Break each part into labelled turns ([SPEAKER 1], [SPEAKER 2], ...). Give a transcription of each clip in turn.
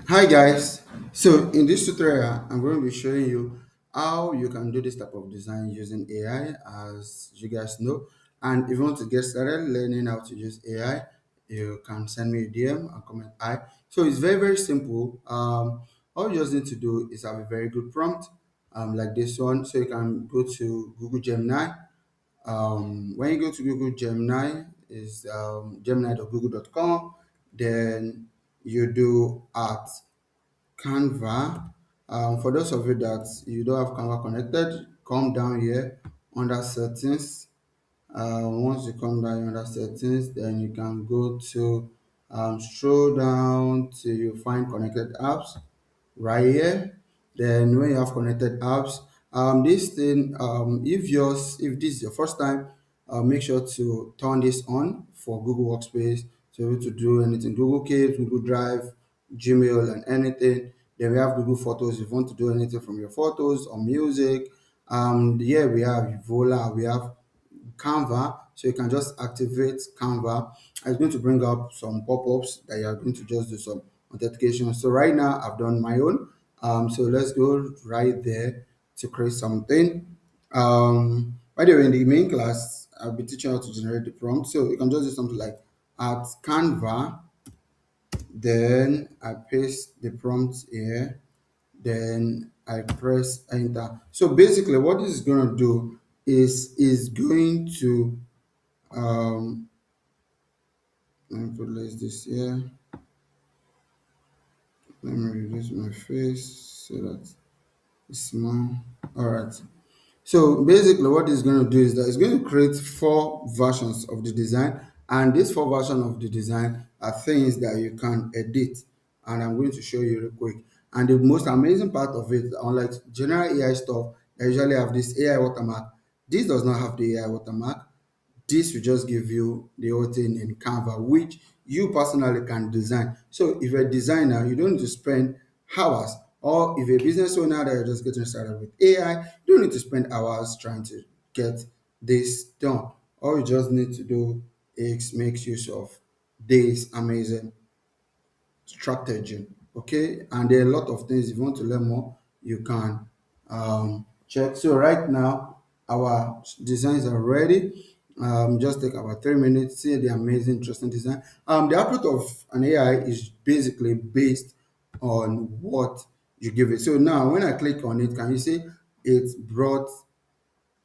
[SPEAKER 1] Hi guys, so in this tutorial I'm going to be showing you how you can do this type of design using AI, as you guys know. And if you want to get started learning how to use AI, you can send me a DM and comment I. So it's very simple. All you just need to do is have a very good prompt, like this one. So you can go to Google Gemini. When you go to Google Gemini, is gemini.google.com. Then you do at Canva. For those of you that you don't have Canva connected, come down here under settings. Once you come down under settings, then you can go to scroll down till you find connected apps right here. Then when you have connected apps, this thing, if this is your first time, make sure to turn this on for Google Workspace to be able to do anything. Google Keep, Google Drive, Gmail, and anything. Then we have Google Photos if you want to do anything from your photos or music. Here we have Vola, we have Canva, so you can just activate Canva. It's going to bring up some pop-ups that you are going to just do some authentication. So right now I've done my own. So let's go right there to create something. By the way, in the main class, I'll be teaching how to generate the prompt. So you can just do something like at Canva, then I paste the prompt here, then I press enter. So basically what this is going to do is going to let me put this here. Let me reduce my face so that it's small. All right. So basically, what it's going to do is that it's going to create four versions of the design, and these four versions of the design are things that you can edit, and I'm going to show you real quick. And the most amazing part of it, unlike general AI stuff, they usually have this AI watermark. This does not have the AI watermark. This will just give you the whole thing in Canva, which you personally can design. So if you're a designer, you don't need to spend hours, or if you're a business owner that you're just getting started with AI, you don't need to spend hours trying to get this done. All you just need to do is make use of this amazing strategy. Okay, and there are a lot of things. If you want to learn more, you can check. So right now our designs are ready. Just take about 3 minutes, see the amazing interesting design. The output of an AI is basically based on what you give it. So now when I click on it, can you see it brought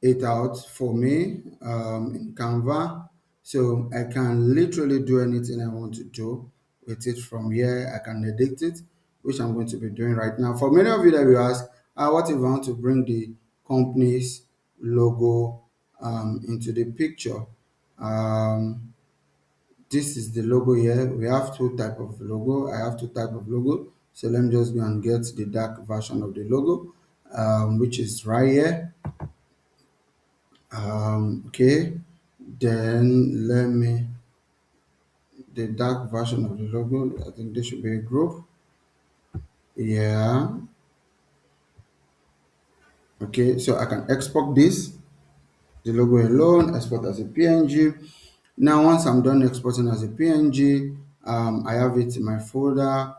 [SPEAKER 1] it out for me in Canva. So I can literally do anything I want to do with it from here. I can edit it, which I'm going to be doing right now. For many of you that will ask, what if I want to bring the company's logo into the picture? Um, this is the logo here. We have two type of logo. I have two type of logo. So let me just go and get the dark version of the logo, which is right here. Okay, then let me the dark version of the logo. I think this should be a group. Yeah. Okay, so I can export this, the logo alone, export as a PNG. Now once I'm done exporting as a PNG, I have it in my folder.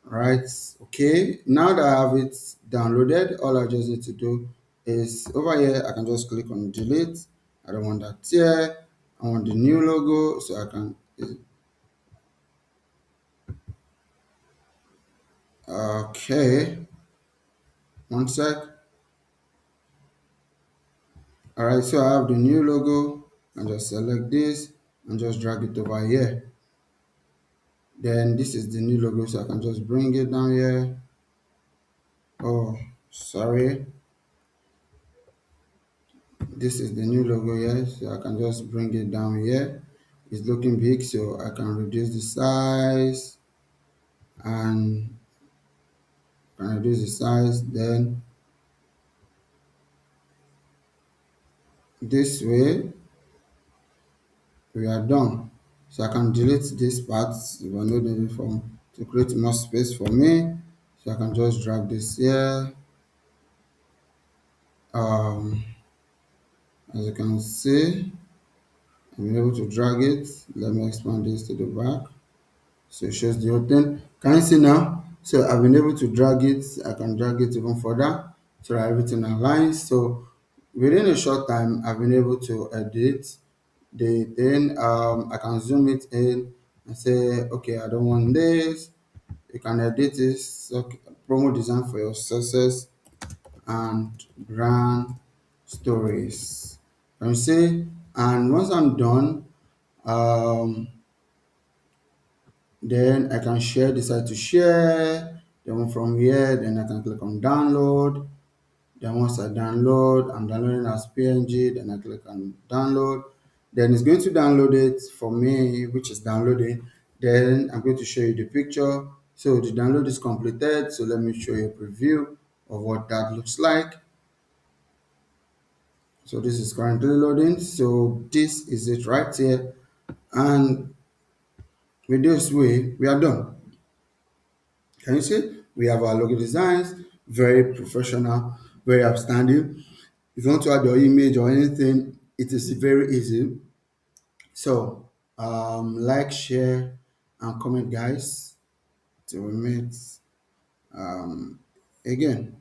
[SPEAKER 1] Right. Okay, now that I have it downloaded, all I just need to do is over here I can just click on delete. I don't want that here. I want the new logo, so I can okay, one sec. All right, so I have the new logo and just select this and just drag it over here. Then this is the new logo, so I can just bring it down here. Oh, sorry. This is the new logo here, so I can just bring it down here. It's looking big, so I can reduce the size and then this way we are done. So I can delete this part if I need it to create more space for me. So I can just drag this here. Um, as you can see, I'm able to drag it. Let me expand this to the back. So it shows the whole thing. Can you see now? So I've been able to drag it. I can drag it even further so that everything aligns. So within a short time, I've been able to edit the thing. I can zoom it in and say, okay, I don't want this. You can edit this. Okay, promo design for your success and brand stories. Can you see? And once I'm done, um, then I can share, decide to share. Then from here, then I can click on download. Then once I download, I'm downloading as PNG, then I click on download. Then it's going to download it for me, which is downloading. Then I'm going to show you the picture. So the download is completed. So let me show you a preview of what that looks like. So this is currently loading. So this is it right here. And with this way, we are done. Can you see? We have our logo designs, very professional, very outstanding. If you want to add your image or anything, it is very easy. So, like, share, and comment, guys, till we meet again.